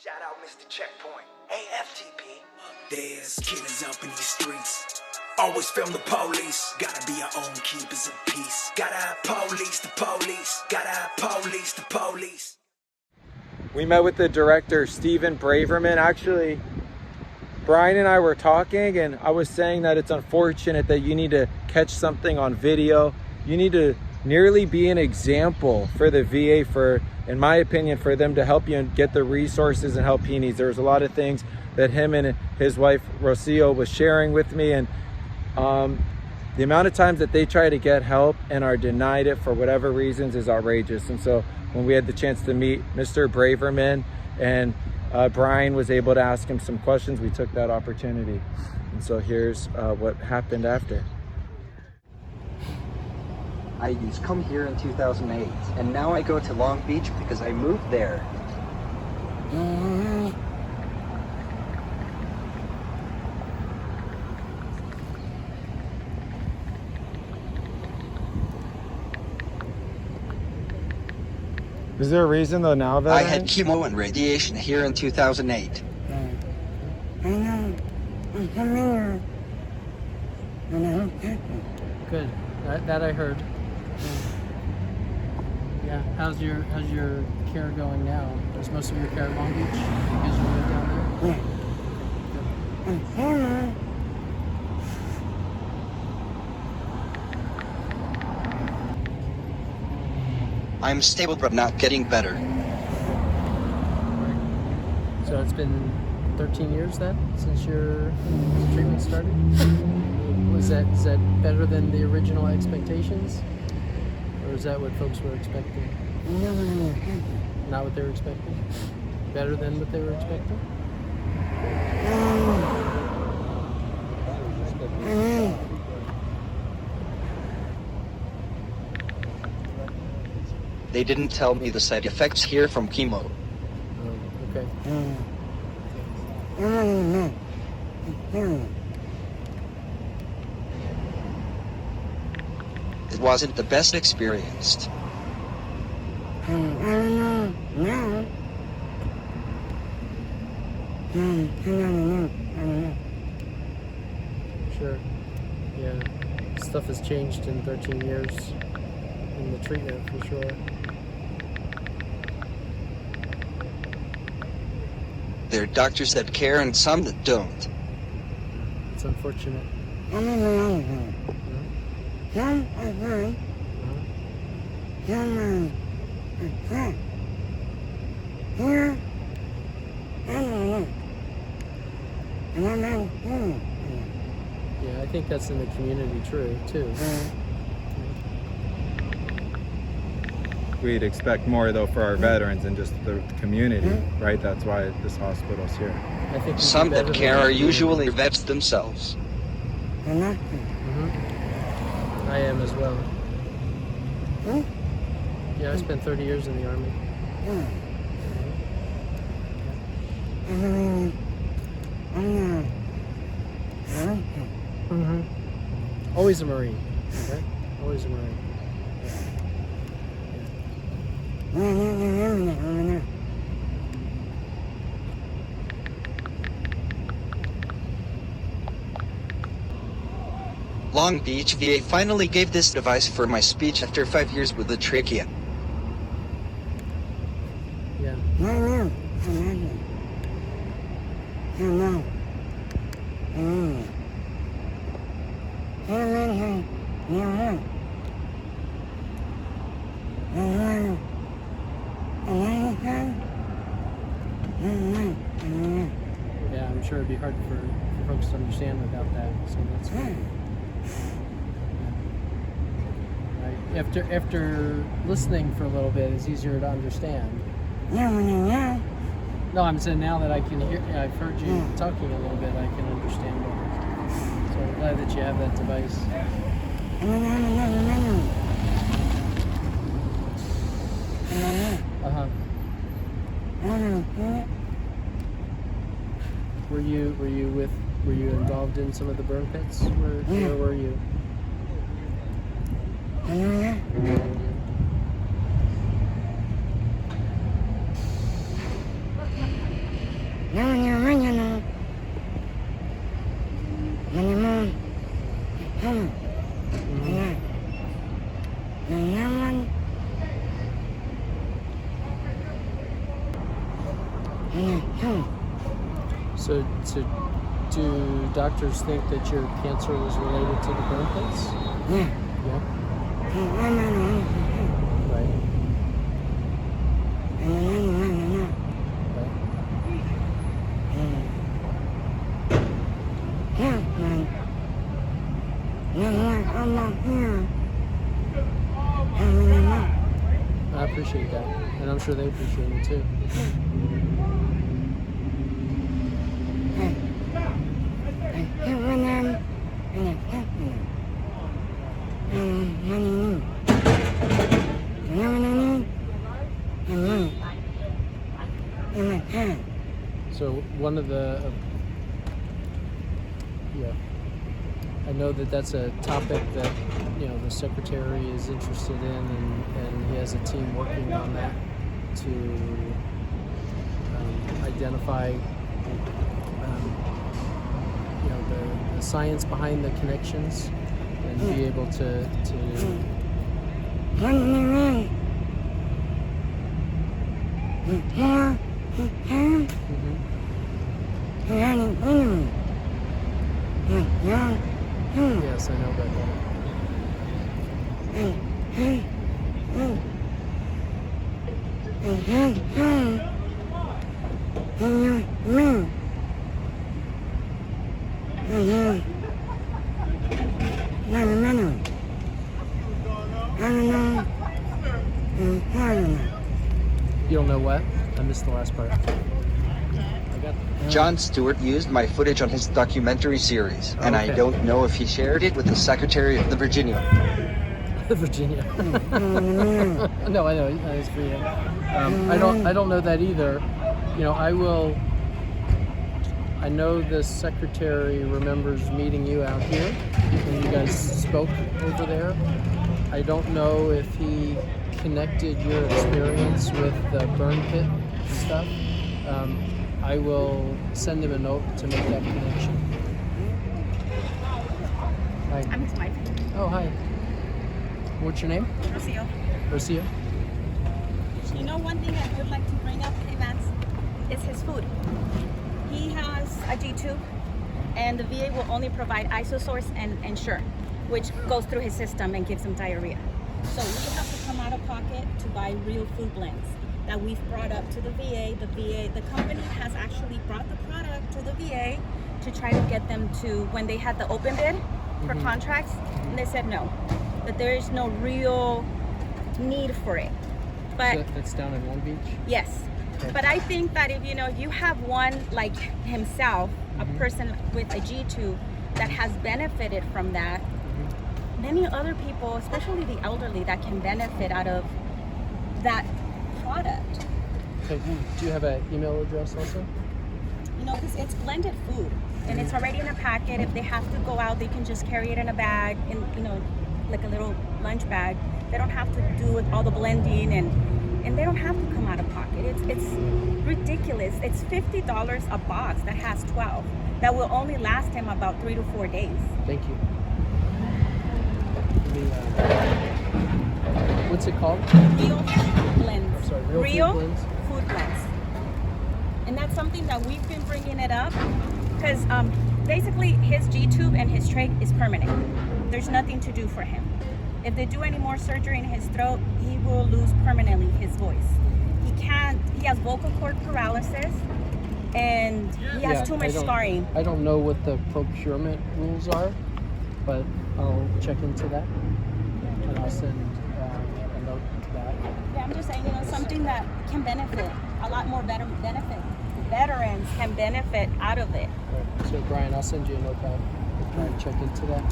Shout out Mr. Checkpoint. Hey, FTP. There's killers up in these streets. Always film the police. Gotta be our own keepers of peace. Gotta police the police. Gotta police the police. We met with the director, Steven Braverman. Actually, Brian and I were talking, and I was saying that it's unfortunate that you need to catch something on video. You need to nearly be an example for the VA, for, in my opinion, for them to help you and get the resources and help he needs. There was a lot of things that him and his wife, Rocio, was sharing with me, and the amount of times that they try to get help and are denied it for whatever reasons is outrageous. And so when we had the chance to meet Mr. Braverman and Brian was able to ask him some questions, we took that opportunity. And so here's what happened after. I used to come here in 2008, and now I go to Long Beach because I moved there. Is there a reason though now that I had chemo and radiation here in 2008. Good. That I heard. Yeah. How's your care going now? Is most of your care at Long Beach? Because you live down there? I'm stable but not getting better. So it's been 13 years then since your treatment started? Is that better than the original expectations? Or is that what folks were expecting? Not what they were expecting? Better than what they were expecting? They didn't tell me the side effects here from chemo. Okay. It wasn't the best experience. Sure. Yeah. Stuff has changed in 13 years in the treatment for sure. There are doctors that care and some that don't. It's unfortunate. Yeah, I think that's in the community too. We'd expect more though for our veterans and just the community, right? That's why this hospital's here. I think Some that care are usually vets themselves. I am as well. Yeah, I spent 30 years in the Army. Always a Marine. Okay? Always a Marine. Long Beach VA finally gave this device for my speech after 5 years with the trachea. Yeah. Yeah, I'm sure it'd be hard for folks to understand without that, so that's good. Right. After listening for a little bit, it's easier to understand. No, I'm saying now that I can hear, I've heard you talking a little bit, I can understand better. So I'm glad that you have that device. Were you involved in some of the burn pits? Where were you? So do doctors think that your cancer was related to the burn pits? Yeah. Right. I appreciate that, and I'm sure they appreciate it too. So one of the, I know that that's a topic that, the secretary is interested in, and he has a team working on that to identify, the science behind the connections and be able to Yes, I know about that. You don't know what? I missed the last part. Jon Stewart used my footage on his documentary series, and I don't know if he shared it with the Secretary of the Virginia. Virginia. No, I know. It's for you. I don't know that either. I know the secretary remembers meeting you out here when you guys spoke over there. I don't know if he connected your experience with the burn pit stuff. I will send him a note to make that connection. Hi. I'm his wife. Oh, hi. What's your name? Rocio. Rocio? You know, one thing I would like to bring up, Evans, is his food. He has a G-tube, and the VA will only provide isosource and Ensure, which goes through his system and gives him diarrhea. So we have to come out of pocket to buy real food blends that we've brought up to the VA. The company has actually brought the product to the VA to try to get them to, when they had the open bid for contracts, and they said no, that there is no real need for it. But that's down in Long Beach? Yes. Okay. But I think that if you have one like himself, a person with a G-tube that has benefited from that, many other people, especially the elderly, that can benefit out of that product. Okay. Do you have an email address also? Because it's blended food and it's already in a packet. If they have to go out, they can just carry it in a bag, like a little lunch bag. They don't have to do all the blending and they don't have to come out of pocket. It's ridiculous. It's $50 a box that has 12. That will only last him about 3 to 4 days. Thank you. What's it called? Real blends. Sorry, real food blends. And that's something that we've been bringing it up because basically his G-tube and his trach is permanent. There's nothing to do for him. If they do any more surgery in his throat, he will lose permanently his voice. He has vocal cord paralysis and he has too much scarring. I don't know what the procurement rules are, but I'll check into that and I'll send a note to that. Yeah, I'm just saying, something that can benefit, a lot more benefit. Veterans can benefit out of it. Right. So Brian, I'll send you a note back. Try and check into that.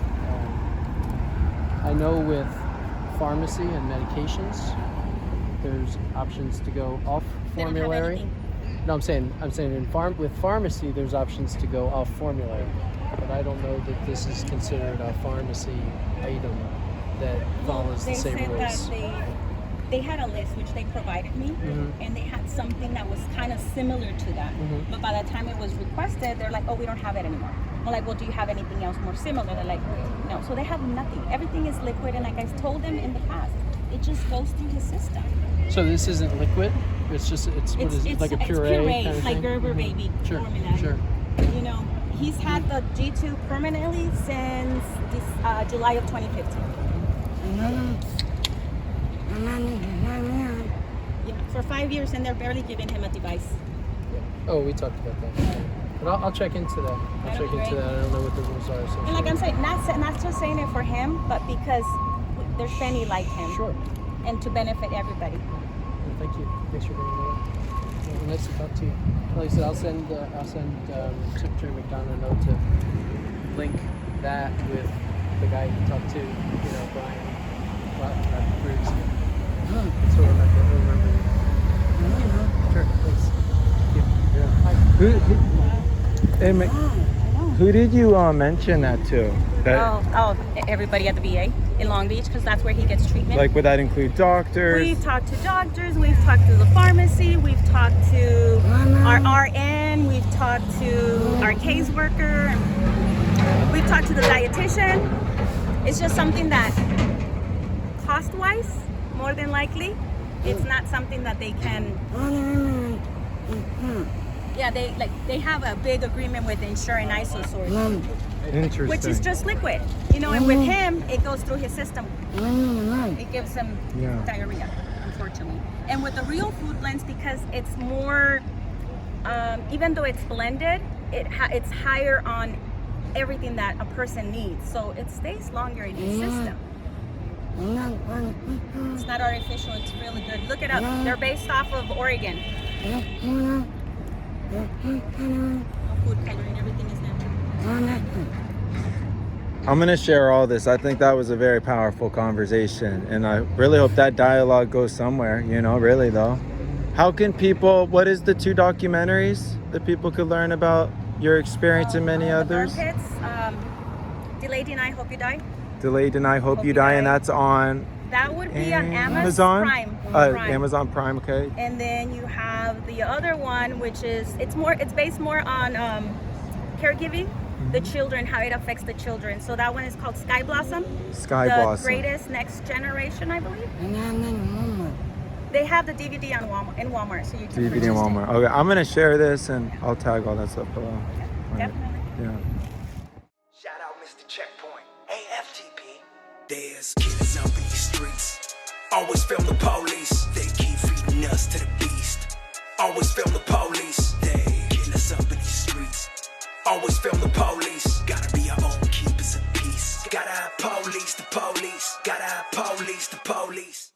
I know with pharmacy and medications, there's options to go off formulary. No, I'm saying with pharmacy, there's options to go off formulary. But I don't know that this is considered a pharmacy item that follows the same rules. they had a list which they provided me, and they had something that was kind of similar to that. But by the time it was requested, they're like, oh, we don't have it anymore. I'm like, well, do you have anything else more similar? They're like, no. So they have nothing. Everything is liquid, and like I told them in the past, it just goes through his system. So this isn't liquid. It's just what is it, like a puree? It's puree, kind of like thing? Gerber baby formula. Sure. You know, he's had the G2 permanently since this, July of 2015. Yeah, for 5 years, and they're barely giving him a device. Oh, we talked about that. But I'll check into that. I don't know what the rules are. So And like I'm saying, not just saying it for him, but because there's many like him. Sure. And to benefit everybody. Well, thank you. Thanks for bringing that up. Well, nice to talk to you. Like I said, I'll send Secretary McDonough a note to link that with the guy you talked to, Brian. Well, not previously. So we'll remember you. Sure, thanks. Thank you. Hi. Who did you mention that to? Oh, everybody at the VA in Long Beach, because that's where he gets treatment. Like, would that include doctors? We've talked to doctors, we've talked to the pharmacy, we've talked to our RN, we've talked to our caseworker, we've talked to the dietitian. It's just something that, cost-wise, more than likely, it's not something that they can. Yeah, they have a big agreement with Ensure and IsoSource. Interesting. Which is just liquid, and with him, it goes through his system. It gives him diarrhea, unfortunately. And with the real food blends, because it's more, even though it's blended, it's higher on everything that a person needs, so it stays longer in his system. It's not artificial, it's really good. Look it up. They're based off of Oregon. Food coloring, everything is natural. I'm going to share all this. I think that was a very powerful conversation, and I really hope that dialogue goes somewhere, really though. How can people, what is the 2 documentaries that people could learn about your experience and many others? Burn Pits, Delay, Deny, Hope You Die. Delay, Deny, Hope You Die, and that's on... That would be on Amazon Prime. Amazon Prime, okay. And then you have the other one, which is it's based more on caregiving, the children, how it affects the children. So that one is called Sky Blossom. The Greatest Next Generation, I believe. They have the DVD on Walmart, so you can DVD in Walmart. Okay, I'm gonna share this and I'll tag all that stuff below. Okay, definitely. Yeah. Shout out Mr. Checkpoint, AFTP. There's killers up in these streets. Always film the police. They keep feeding us to the beast. Always film the police. They kill us up in these streets. Always film the police. Gotta be our own keepers of peace. Gotta have police, the police. Gotta have police, the police.